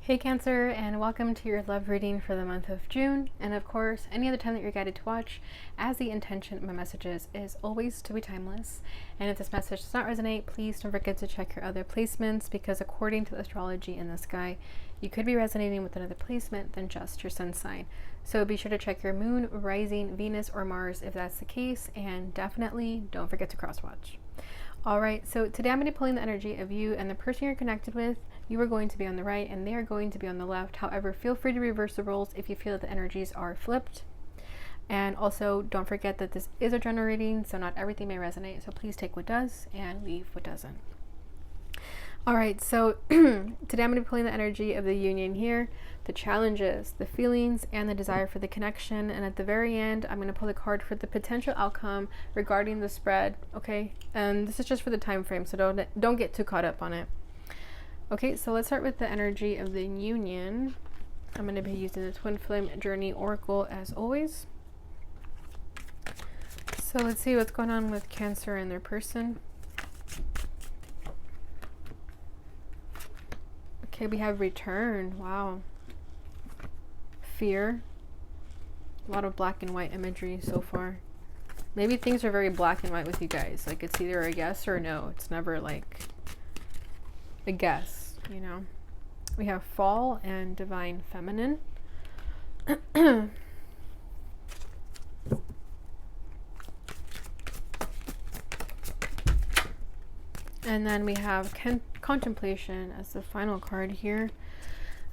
Hey Cancer, and welcome to your love reading for the month of June, and of course any other time that you're guided to watch, as the intention of my messages is always to be timeless. And if this message does not resonate, please don't forget to check your other placements, because according to the astrology in the sky, you could be resonating with another placement than just your sun sign. So be sure to check your moon, rising, Venus, or Mars if that's the case, and definitely don't forget to cross watch. Alright, so today I'm going to be pulling the energy of you and the person you're connected with. You are going to be on the right and they are going to be on the left. However, feel free to reverse the roles if you feel that the energies are flipped. And also, don't forget that this is a general reading, so not everything may resonate. So please take what does and leave what doesn't. Alright, so today I'm going to be pulling the energy of the union here, the challenges, the feelings, and the desire for the connection. And at the very end, I'm going to pull the card for the potential outcome regarding the spread, okay? And this is just for the time frame, so don't get too caught up on it. Okay, so let's start with the energy of the union. I'm going to be using the Twin Flame Journey Oracle as always. So let's see what's going on with Cancer and their person. Okay, we have return. Wow. Fear. A lot of black and white imagery so far. Maybe things are very black and white with you guys. Like it's either a yes or a no. It's never like a guess, you know. We have fall and divine feminine. And then we have contemplation as the final card here.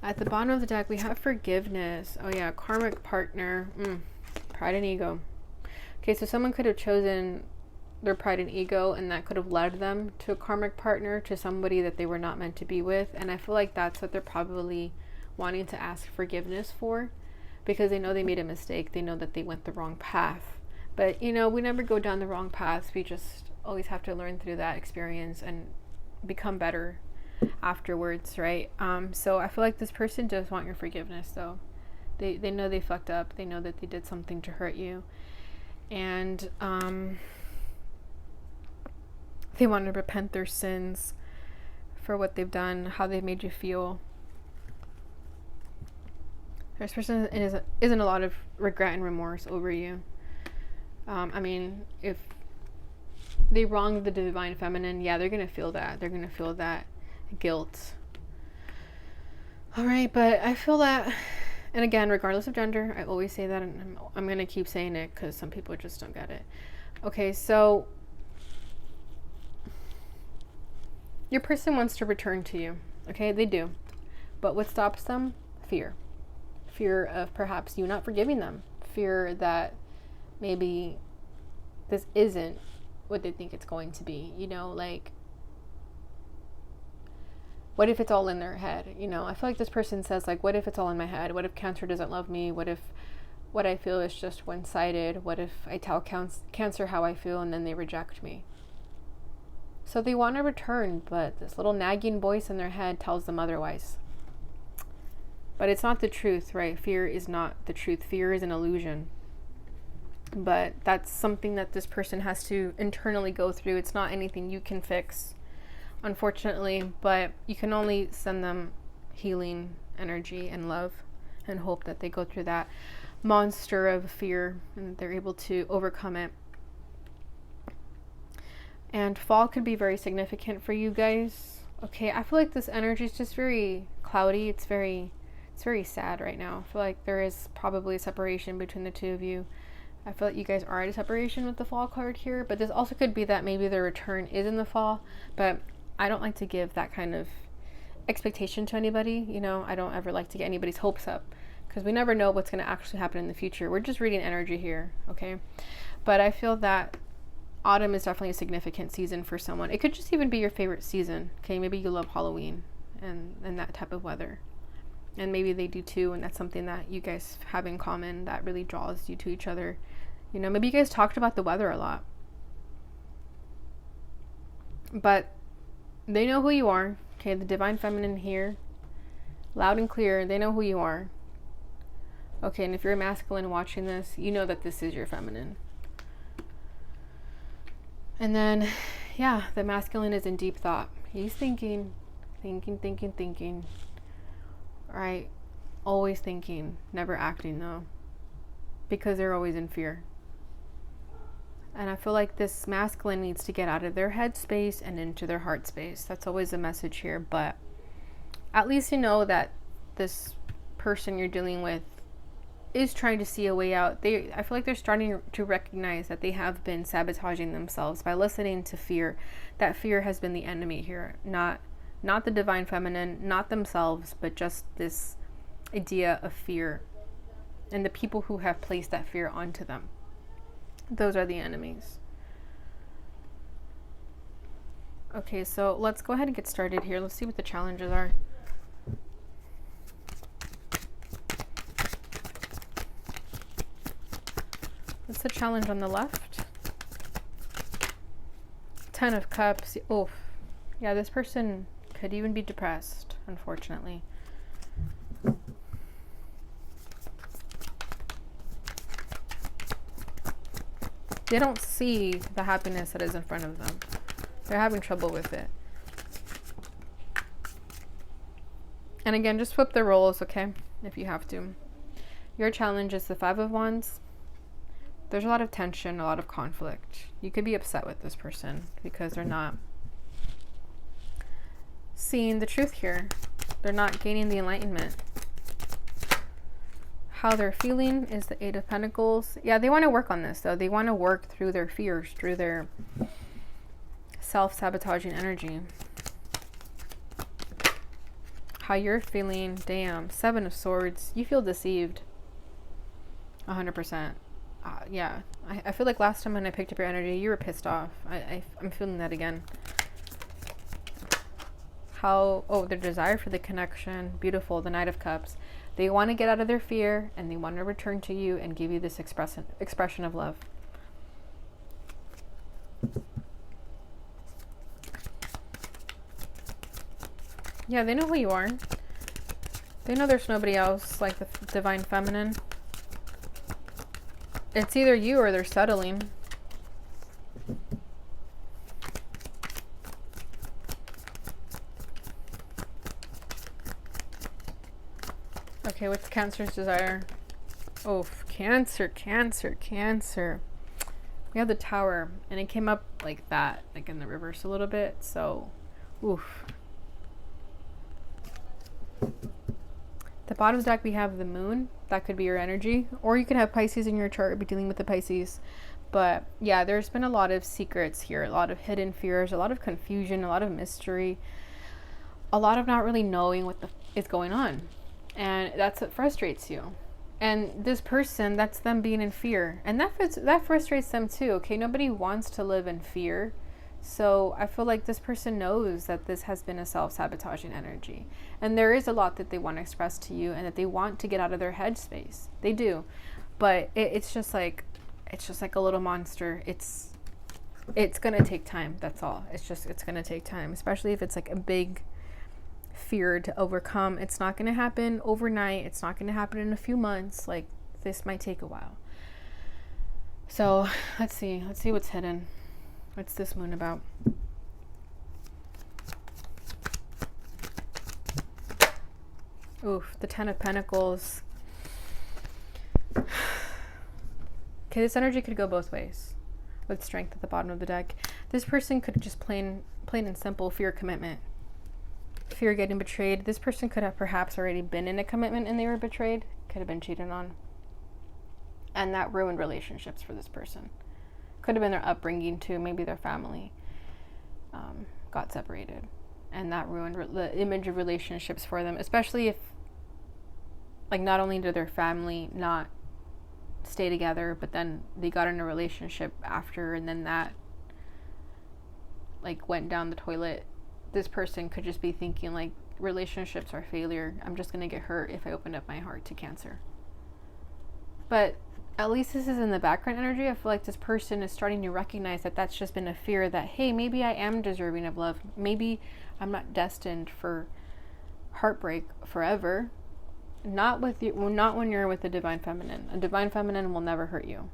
At the bottom of the deck, we have forgiveness. Oh yeah, karmic partner. Pride and ego. Okay, so someone could have chosen their pride and ego, and that could have led them to a karmic partner, to somebody that they were not meant to be with. And I feel like that's what they're probably wanting to ask forgiveness for, because they know they made a mistake. They know that they went the wrong path. But, you know, we never go down the wrong path. We just always have to learn through that experience and become better afterwards, right? So I feel like this person does want your forgiveness, though. They know they fucked up. They know that they did something to hurt you. And they want to repent their sins for what they've done, how they've made you feel. This person isn't a lot of regret and remorse over you. I mean, if they wronged the divine feminine, yeah, they're going to feel that. They're going to feel that guilt. All right, but I feel that, and again, regardless of gender, I always say that, and I'm going to keep saying it because some people just don't get it. Okay, so your person wants to return to you. Okay, they do. But what stops them? Fear. Fear of perhaps you not forgiving them. Fear that maybe this isn't what they think it's going to be. You know, like, what if it's all in their head? You know, I feel like this person says, like, what if it's all in my head? What if Cancer doesn't love me? What if what I feel is just one-sided? What if I tell Cancer how I feel and then they reject me? So they want to return, but this little nagging voice in their head tells them otherwise. But it's not the truth, right? Fear is not the truth. Fear is an illusion. But that's something that this person has to internally go through. It's not anything you can fix, unfortunately, but you can only send them healing energy and love and hope that they go through that monster of fear and they're able to overcome it. And fall could be very significant for you guys. Okay, I feel like this energy is just very cloudy. It's very sad right now. I feel like there is probably a separation between the two of you. I feel like you guys are at a separation with the fall card here, but this also could be that maybe their return is in the fall, but I don't like to give that kind of expectation to anybody. You know, I don't ever like to get anybody's hopes up, because we never know what's going to actually happen in the future. We're just reading energy here, okay? But I feel that autumn is definitely a significant season for someone. It could just even be your favorite season, okay? Maybe you love Halloween and that type of weather. And maybe they do too, and that's something that you guys have in common that really draws you to each other. You know, maybe you guys talked about the weather a lot. But they know who you are. Okay, the divine feminine here, loud and clear, they know who you are. Okay, and if you're a masculine watching this, you know that this is your feminine. And then, yeah, the masculine is in deep thought. He's thinking. right? Always thinking, never acting though, because they're always in fear. And I feel like this masculine needs to get out of their head space and into their heart space. That's always the message here. But at least you know that this person you're dealing with is trying to see a way out. I feel like they're starting to recognize that they have been sabotaging themselves by listening to fear. That fear has been the enemy here. Not the divine feminine, not themselves, but just this idea of fear. And the people who have placed that fear onto them. Those are the enemies. Okay, so let's go ahead and get started here. Let's see what the challenges are. What's the challenge on the left? 10 of Cups. Oh, yeah, this person could even be depressed, unfortunately. They don't see the happiness that is in front of them. They're having trouble with it. And again, just flip the roles, okay? If you have to. Your challenge is the 5 of Wands. There's a lot of tension, a lot of conflict. You could be upset with this person because they're not seeing the truth here. They're not gaining the enlightenment. How they're feeling is the 8 of Pentacles. Yeah, they want to work on this though. They want to work through their fears, through their self-sabotaging energy. How you're feeling, damn, 7 of Swords. You feel deceived. 100%. Yeah, I feel like last time when I picked up your energy, you were pissed off. I'm feeling that again. Their desire for the connection. Beautiful, the Knight of Cups. They want to get out of their fear and they want to return to you and give you this expression of love. Yeah, they know who you are. They know there's nobody else like the divine feminine. It's either you or they're settling. Okay, what's Cancer's desire? Oh, Cancer. We have the Tower, and it came up like that, like in the reverse a little bit, so, oof. The bottom of the deck, we have the Moon. That could be your energy. Or you could have Pisces in your chart, be dealing with the Pisces. But yeah, there's been a lot of secrets here, a lot of hidden fears, a lot of confusion, a lot of mystery, a lot of not really knowing what is going on. And that's what frustrates you. And this person, that's them being in fear. And that frustrates them too, okay? Nobody wants to live in fear. So I feel like this person knows that this has been a self-sabotaging energy. And there is a lot that they want to express to you and that they want to get out of their headspace. They do. But it's just like a little monster. It's going to take time. That's all. It's going to take time, especially if it's like a big fear to overcome. It's not going to happen overnight. It's not going to happen in a few months. Like, this might take a while. So let's see what's hidden. What's this Moon about? Oof, the 10 of Pentacles. Okay, this energy could go both ways. With Strength at the bottom of the deck. This person could just plain and simple fear commitment. Fear getting betrayed. This person could have perhaps already been in a commitment and they were betrayed. Could have been cheated on. And that ruined relationships for this person. Could have been their upbringing too. Maybe their family got separated. And that ruined the image of relationships for them. Especially if, like, not only did their family not stay together, but then they got in a relationship after, and then that, like, went down the toilet. This person could just be thinking, like, relationships are failure. I'm just going to get hurt if I open up my heart to Cancer. But at least this is in the background energy. I feel like this person is starting to recognize that that's just been a fear that, hey, maybe I am deserving of love. Maybe I'm not destined for heartbreak forever. Not with you. Well, not when you're with the divine feminine. A divine feminine will never hurt you.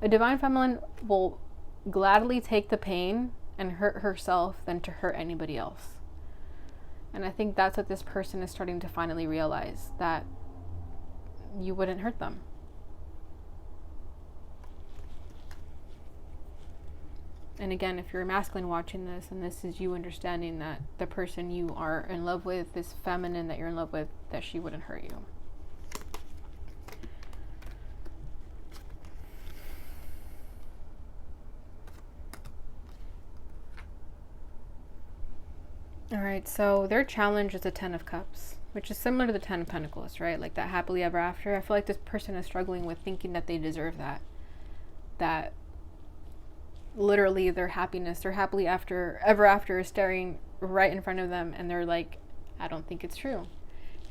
A divine feminine will gladly take the pain and hurt herself than to hurt anybody else. And I think that's what this person is starting to finally realize, that you wouldn't hurt them. And again, if you're a masculine watching this, and this is you understanding that the person you are in love with, this feminine that you're in love with, that she wouldn't hurt you. All right, so their challenge is the 10 of Cups, which is similar to the 10 of Pentacles, right? Like that happily ever after. I feel like this person is struggling with thinking that they deserve that. That literally their happiness, their happily ever after is staring right in front of them, and they're like, I don't think it's true.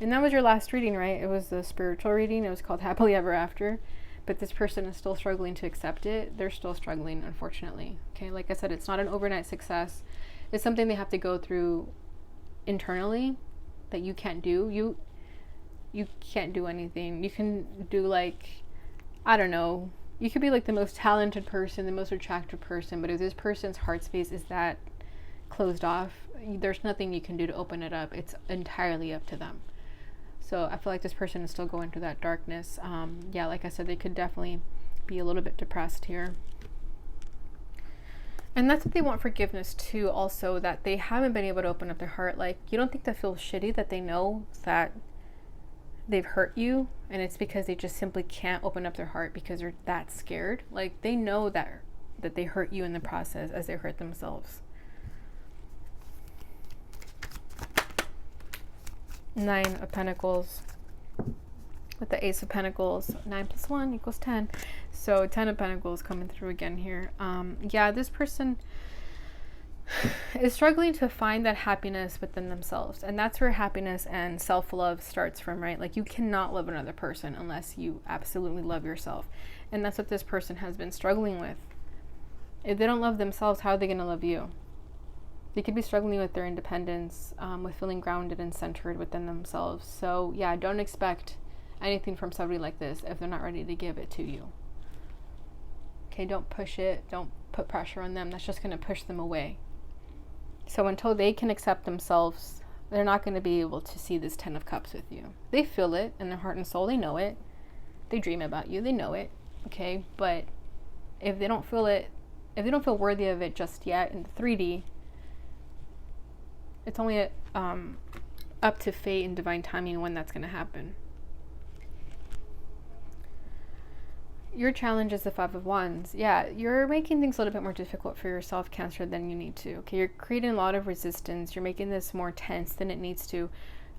And that was your last reading, right? It was the spiritual reading. It was called Happily Ever After. But this person is still struggling to accept it. They're still struggling, unfortunately. Okay, like I said, it's not an overnight success. It's something they have to go through internally that you can't do. You can't do anything. You can do, like, I don't know, you could be like the most talented person, the most attractive person, but if this person's heart space is that closed off, there's nothing you can do to open it up. It's entirely up to them. So I feel like this person is still going through that darkness. Yeah, like I said, they could definitely be a little bit depressed here. And that's what they want forgiveness too, also, that they haven't been able to open up their heart. Like, you don't think that feels shitty that they know that they've hurt you, and it's because they just simply can't open up their heart because they're that scared. Like, they know that they hurt you in the process as they hurt themselves. 9 of Pentacles with the Ace of Pentacles. 9 plus 1 equals 10. So 10 of Pentacles coming through again here. Yeah, this person is struggling to find that happiness within themselves, and that's where happiness and self-love starts from, right? Like, you cannot love another person unless you absolutely love yourself, and that's what this person has been struggling with. If they don't love themselves, how are they going to love you? They could be struggling with their independence, with feeling grounded and centered within themselves. So yeah, don't expect anything from somebody like this if they're not ready to give it to you. Okay, don't push it, don't put pressure on them. That's just going to push them away. So until they can accept themselves, they're not going to be able to see this 10 of Cups with you. They feel it in their heart and soul. They know it. They dream about you. They know it. Okay, but if they don't feel it, if they don't feel worthy of it just yet in the 3D, it's only up to fate and divine timing when that's going to happen. Your challenge is the 5 of Wands. Yeah, you're making things a little bit more difficult for yourself, Cancer, than you need to. Okay, you're creating a lot of resistance. You're making this more tense than it needs to.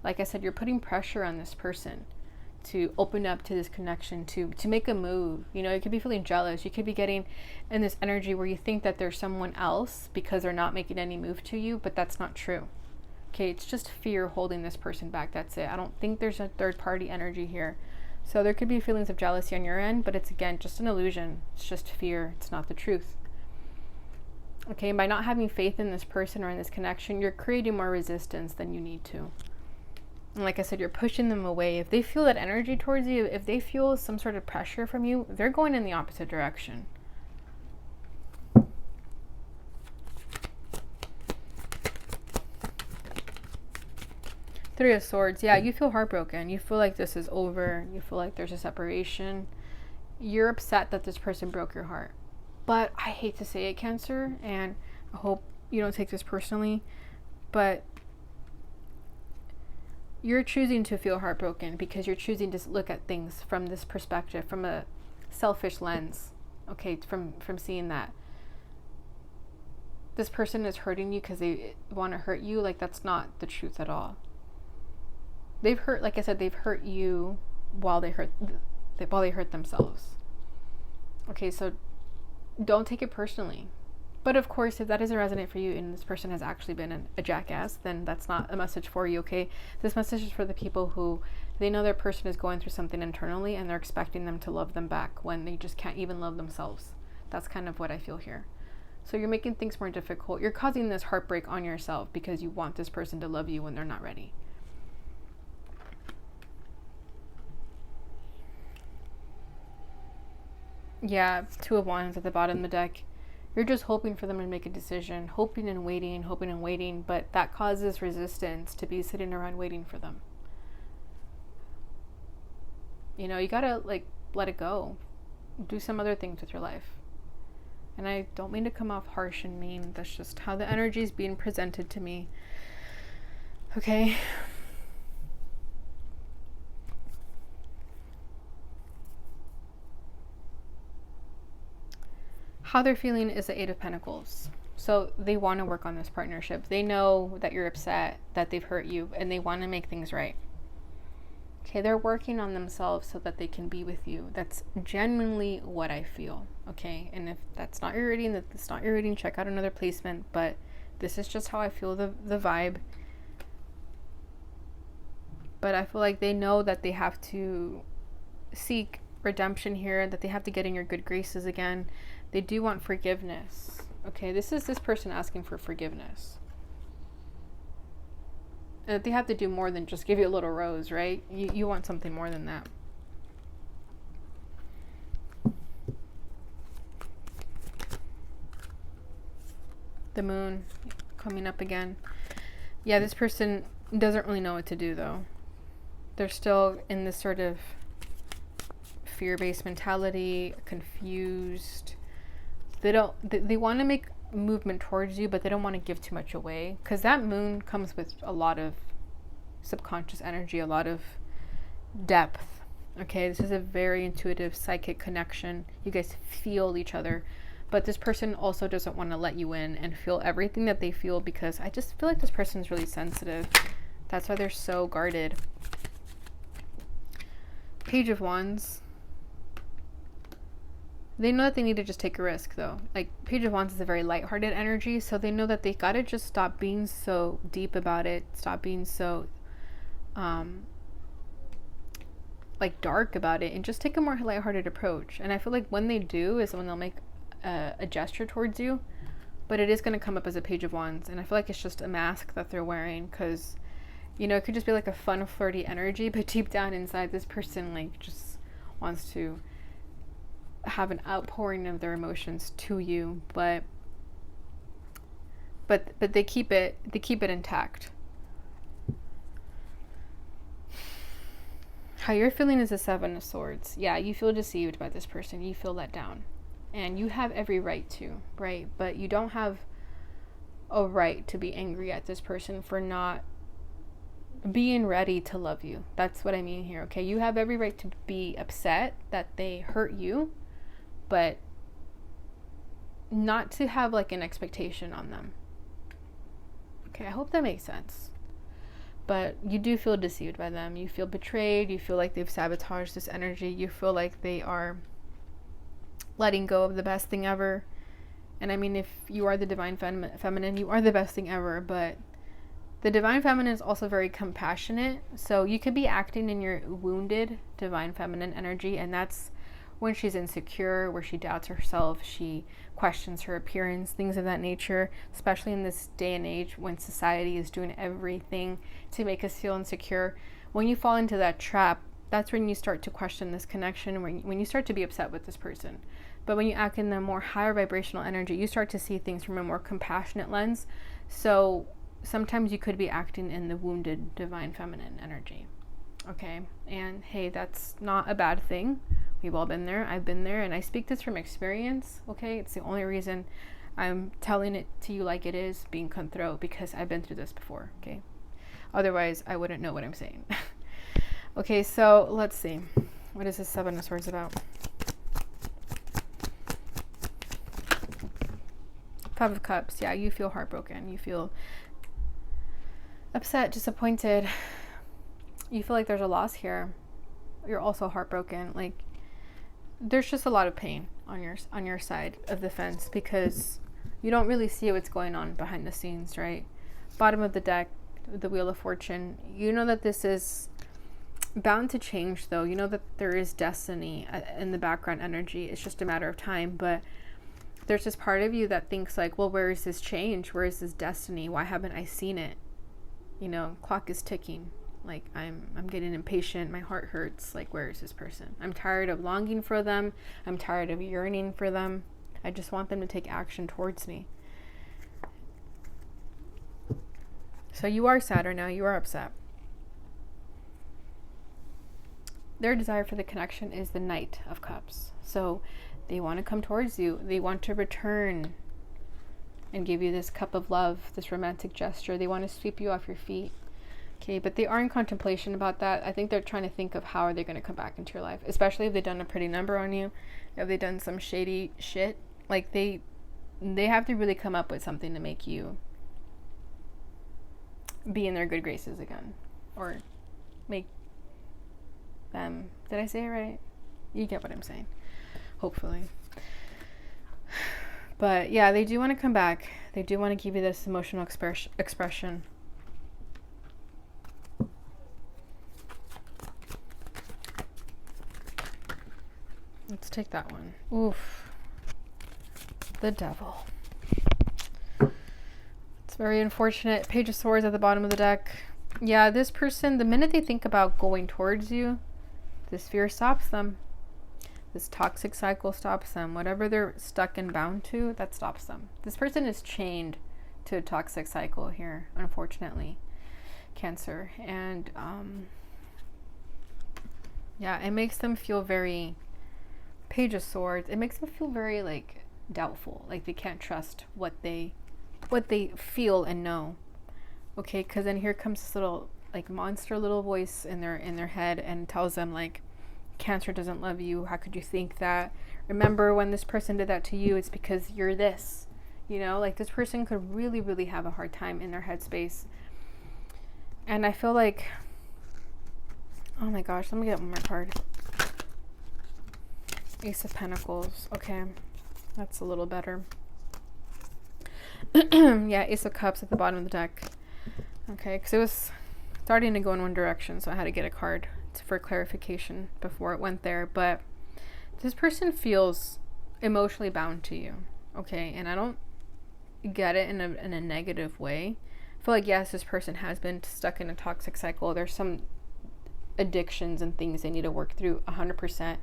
Like I said, you're putting pressure on this person to open up to this connection, to make a move. You know, you could be feeling jealous. You could be getting in this energy where you think that there's someone else because they're not making any move to you, but that's not true. Okay, it's just fear holding this person back. That's it. I don't think there's a third party energy here. So there could be feelings of jealousy on your end, but it's, again, just an illusion. It's just fear. It's not the truth. Okay, and by not having faith in this person or in this connection, you're creating more resistance than you need to. And like I said, you're pushing them away. If they feel that energy towards you, if they feel some sort of pressure from you, they're going in the opposite direction. Three of Swords. Yeah, you feel heartbroken. You feel like this is over. You feel like there's a separation. You're upset that this person broke your heart. But I hate to say it, Cancer, and I hope you don't take this personally, but you're choosing to feel heartbroken because you're choosing to look at things from this perspective, from a selfish lens. Okay, from seeing that this person is hurting you because they want to hurt you. Like, that's not the truth at all. They've hurt, like I said, they've hurt you while they hurt themselves. Okay, so don't take it personally. But of course, if that doesn't resonate for you and this person has actually been a jackass, then that's not a message for you, okay? This message is for the people who, they know their person is going through something internally and they're expecting them to love them back when they just can't even love themselves. That's kind of what I feel here. So you're making things more difficult. You're causing this heartbreak on yourself because you want this person to love you when they're not ready. Yeah, Two of Wands at the bottom of the deck. You're just hoping for them to make a decision, hoping and waiting, but that causes resistance to be sitting around waiting for them. You know, you gotta like let it go. Do some other things with your life. And I don't mean to come off harsh and mean. That's just how the energy is being presented to me. Okay? How they're feeling is the Eight of Pentacles. So they want to work on this partnership. They know that you're upset, that they've hurt you, and they want to make things right. Okay, they're working on themselves so that they can be with you. That's genuinely what I feel. Okay, and if that's not your reading, check out another placement. But this is just how I feel the vibe. But I feel like they know that they have to seek redemption here, that they have to get in your good graces again. They do want forgiveness. Okay, this is this person asking for forgiveness. And they have to do more than just give you a little rose, right? You want something more than that. The moon coming up again. Yeah, this person doesn't really know what to do though. They're still in this sort of fear-based mentality, confused. They want to make movement towards you, but they don't want to give too much away, because that moon comes with a lot of subconscious energy, a lot of depth. Okay, this is a very intuitive psychic connection. You guys feel each other, but this person also doesn't want to let you in and feel everything that they feel, because I just feel like this person is really sensitive. That's why they're so guarded. Page of Wands. They know that they need to just take a risk though. Like, Page of Wands is a very lighthearted energy, so they know that they gotta just stop being so deep about it, stop being so like dark about it, and just take a more lighthearted approach. And I feel like when they do is when they'll make a gesture towards you, but it is going to come up as a Page of Wands, and I feel like it's just a mask that they're wearing, because you know, it could just be like a fun flirty energy, but deep down inside this person like just wants to have an outpouring of their emotions to you, but they keep it intact. How you're feeling is a Seven of Swords. Yeah, you feel deceived by this person. You feel let down, and you have every right to, right? But you don't have a right to be angry at this person for not being ready to love you. That's what I mean here. Okay, you have every right to be upset that they hurt you, but not to have like an expectation on them. Okay, I hope that makes sense. But you do feel deceived by them. You feel betrayed. You feel like they've sabotaged this energy. You feel like they are letting go of the best thing ever. And I mean, if you are the divine feminine, you are the best thing ever. But the divine feminine is also very compassionate. So you could be acting in your wounded divine feminine energy, and that's when she's insecure, where she doubts herself, she questions her appearance, things of that nature, especially in this day and age when society is doing everything to make us feel insecure. When you fall into that trap, that's when you start to question this connection, when you start to be upset with this person. But when you act in the more higher vibrational energy, you start to see things from a more compassionate lens. So sometimes you could be acting in the wounded divine feminine energy. Okay, and hey, that's not a bad thing. We've all been there. I've been there, and I speak this from experience. Okay, it's the only reason I'm telling it to you like it is, being cutthroat, because I've been through this before. Okay, otherwise I wouldn't know what I'm saying. Okay, so let's see, what is this Seven of Swords about? Five of Cups. Yeah, you feel heartbroken. You feel upset, disappointed. You feel like there's a loss here. You're also heartbroken. Like, there's just a lot of pain on your side of the fence, because you don't really see what's going on behind the scenes, right? Bottom of the deck, the Wheel of Fortune. You know that this is bound to change, though. You know that there is destiny in the background energy. It's just a matter of time. But there's this part of you that thinks like, well, where is this change? Where is this destiny? Why haven't I seen it? You know, clock is ticking. Like, I'm getting impatient. My heart hurts. Like, where is this person? I'm tired of longing for them. I'm tired of yearning for them. I just want them to take action towards me. So you are sad right now. You are upset. Their desire for the connection is the Knight of Cups. So they want to come towards you. They want to return and give you this cup of love, this romantic gesture. They want to sweep you off your feet. Okay, but they are in contemplation about that. I think they're trying to think of how are they going to come back into your life, especially if they've done a pretty number on you, if they've done some shady shit. Like they have to really come up with something to make you be in their good graces again, or make them, did I say it right? You get what I'm saying, hopefully. But yeah, they do want to come back. They do want to give you this emotional expression. Let's take that one. Oof. The Devil. It's very unfortunate. Page of Swords at the bottom of the deck. Yeah, this person, the minute they think about going towards you, this fear stops them. This toxic cycle stops them. Whatever they're stuck and bound to, that stops them. This person is chained to a toxic cycle here, unfortunately. Cancer. And yeah, it makes them feel very, Page of Swords, it makes them feel very like doubtful, like they can't trust what they feel and know. Okay, because then here comes this little like monster little voice in their head and tells them like, Cancer doesn't love you. How could you think that? Remember when this person did that to you, it's because you're this. You know, like this person could really, really have a hard time in their headspace. And I feel like, oh my gosh, let me get one more card. Ace of Pentacles. Okay, that's a little better. Yeah, Ace of Cups at the bottom of the deck. Okay, because it was starting to go in one direction, so I had to get a card for clarification before it went there. But this person feels emotionally bound to you. Okay, and I don't get it in a negative way. I feel like, yes, this person has been stuck in a toxic cycle. There's some addictions and things they need to work through. 100%.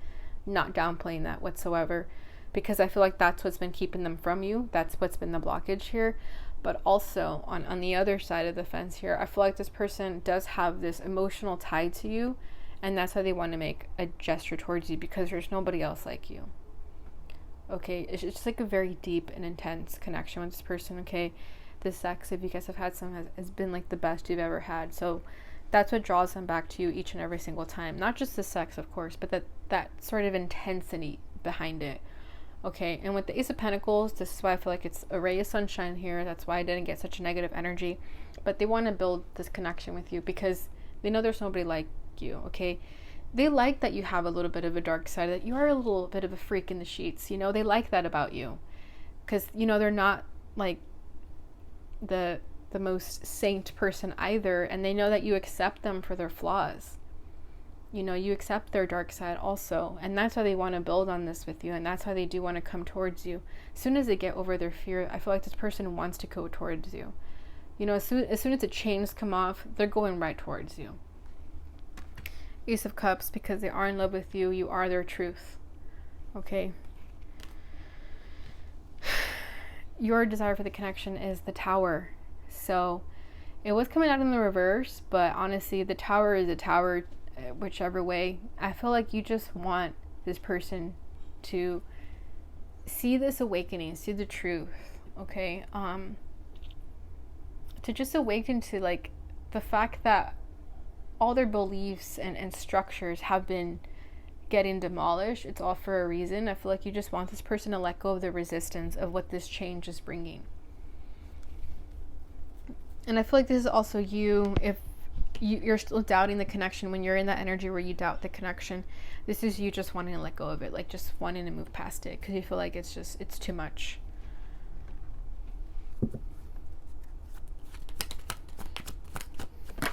Not downplaying that whatsoever, because I feel like that's what's been keeping them from you. That's what's been the blockage here. But also on the other side of the fence here, I feel like this person does have this emotional tie to you, and that's why they want to make a gesture towards you, because there's nobody else like you. Okay, it's just like a very deep and intense connection with this person. Okay, the sex, if you guys have had some, has been like the best you've ever had. So that's what draws them back to you each and every single time. Not just the sex, of course, but that sort of intensity behind it. Okay, and with the Ace of Pentacles, this is why I feel like it's a ray of sunshine here. That's why I didn't get such a negative energy. But they want to build this connection with you because they know there's nobody like you, okay? They like that you have a little bit of a dark side, that you are a little bit of a freak in the sheets. You know, they like that about you. Because, you know, they're not like the most saint person either, and they know that you accept them for their flaws. You know, you accept their dark side also, and that's why they want to build on this with you, and that's why they do want to come towards you. As soon as they get over their fear, I feel like this person wants to go towards you. You know, as soon as the chains come off, they're going right towards you. Ace of Cups, because they are in love with you. You are their truth. Okay. Your desire for the connection is the Tower. So it was coming out in the reverse, but honestly, the Tower is a tower whichever way. I feel like you just want this person to see this awakening, see the truth, okay? To just awaken to like the fact that all their beliefs and structures have been getting demolished. It's all for a reason. I feel like you just want this person to let go of the resistance of what this change is bringing. And I feel like this is also you, if you're still doubting the connection, when you're in that energy where you doubt the connection, this is you just wanting to let go of it, like just wanting to move past it because you feel like it's too much. I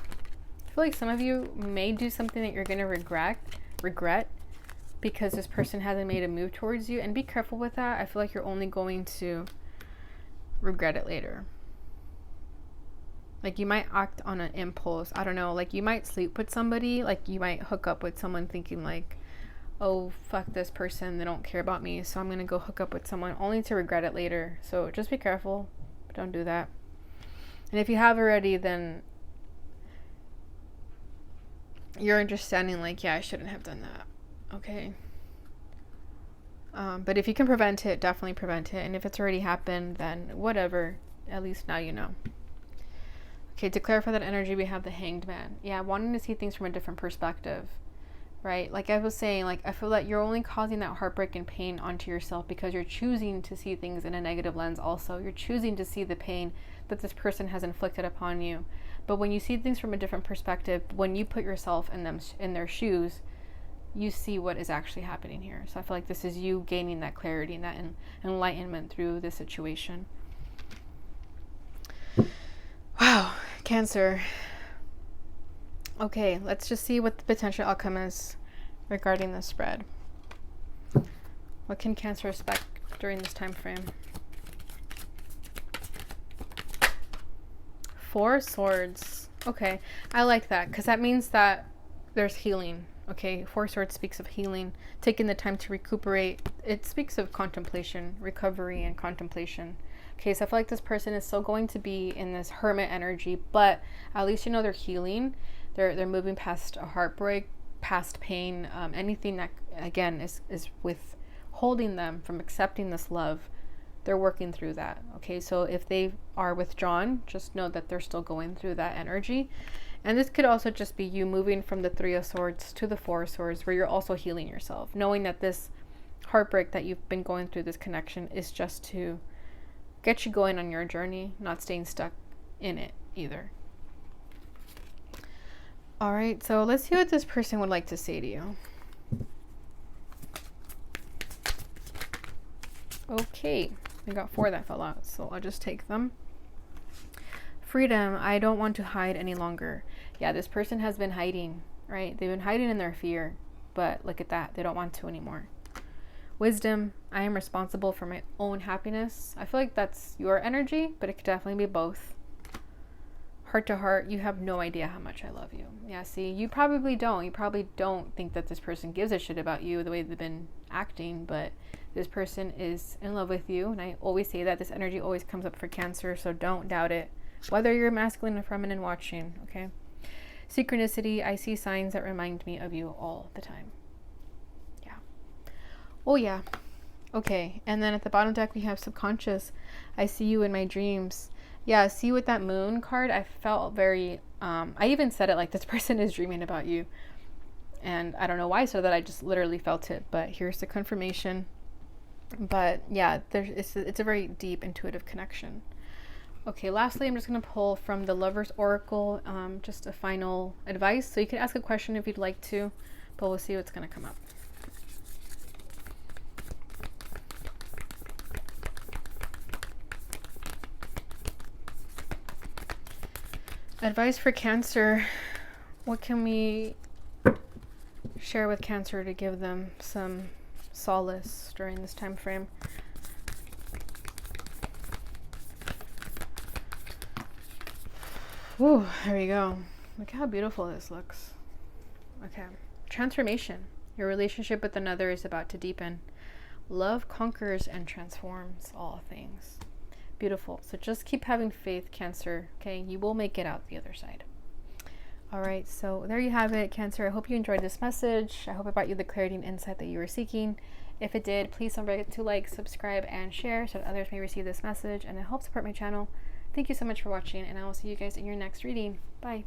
feel like some of you may do something that you're going to regret because this person hasn't made a move towards you, and be careful with that. I feel like you're only going to regret it later. Like you might act on an impulse. I don't know, like you might sleep with somebody, like you might hook up with someone thinking like, oh, fuck this person, they don't care about me, so I'm gonna go hook up with someone only to regret it later. So just be careful. Don't do that. And if you have already, then you're understanding like, yeah, I shouldn't have done that. Okay. But if you can prevent it, definitely prevent it. And if it's already happened, then whatever. At least now you know. Okay, to clarify that energy, we have the Hanged Man. Yeah, wanting to see things from a different perspective, right? Like I was saying, like I feel that you're only causing that heartbreak and pain onto yourself because you're choosing to see things in a negative lens also. You're choosing to see the pain that this person has inflicted upon you. But when you see things from a different perspective, when you put yourself in their shoes, you see what is actually happening here. So I feel like this is you gaining that clarity and that enlightenment through this situation. Wow, Cancer. Okay, let's just see what the potential outcome is regarding the spread. What can Cancer expect during this time frame? 4 Swords. Okay, I like that because that means that there's healing. Okay, 4 Swords speaks of healing, taking the time to recuperate. It speaks of contemplation, recovery, and contemplation. Okay, so I feel like this person is still going to be in this hermit energy, but at least you know they're healing. They're moving past a heartbreak, past pain, anything that again is withholding them from accepting this love. They're working through that. Okay, so if they are withdrawn, just know that they're still going through that energy. And this could also just be you moving from the 3 of Swords to the 4 of Swords, where you're also healing yourself, knowing that this heartbreak that you've been going through, this connection, is just to get you going on your journey, not staying stuck in it either. All right, so let's see what this person would like to say to you. Okay, we got 4 that fell out, so I'll just take them. Freedom. I don't want to hide any longer. Yeah, this person has been hiding, right? They've been hiding in their fear, but look at that. They don't want to anymore. Wisdom. I am responsible for my own happiness. I feel like that's your energy, but it could definitely be both. Heart to heart. You have no idea how much I love you. Yeah, see, you probably don't. You probably don't think that this person gives a shit about you the way they've been acting, but this person is in love with you. And I always say that this energy always comes up for Cancer, so don't doubt it. Whether you're masculine or feminine watching, okay? Synchronicity. I see signs that remind me of you all the time. Yeah. Oh, yeah. Okay. And then at the bottom deck, we have subconscious. I see you in my dreams. Yeah, see with that moon card, I felt very, I even said it like this person is dreaming about you. And I don't know why, so that I just literally felt it. But here's the confirmation. But yeah, it's a very deep, intuitive connection. Okay, lastly, I'm just going to pull from the Lover's Oracle, just a final advice. So you can ask a question if you'd like to, but we'll see what's going to come up. Advice for Cancer. What can we share with Cancer to give them some solace during this time frame? Ooh, there we go. Look how beautiful this looks. Okay. Transformation. Your relationship with another is about to deepen. Love conquers and transforms all things. Beautiful. So just keep having faith, Cancer. Okay, you will make it out the other side. All right, so there you have it, Cancer. I hope you enjoyed this message. I hope it brought you the clarity and insight that you were seeking. If it did, please don't forget to like, subscribe, and share so that others may receive this message and it helps support my channel. Thank you so much for watching, and I will see you guys in your next reading. Bye.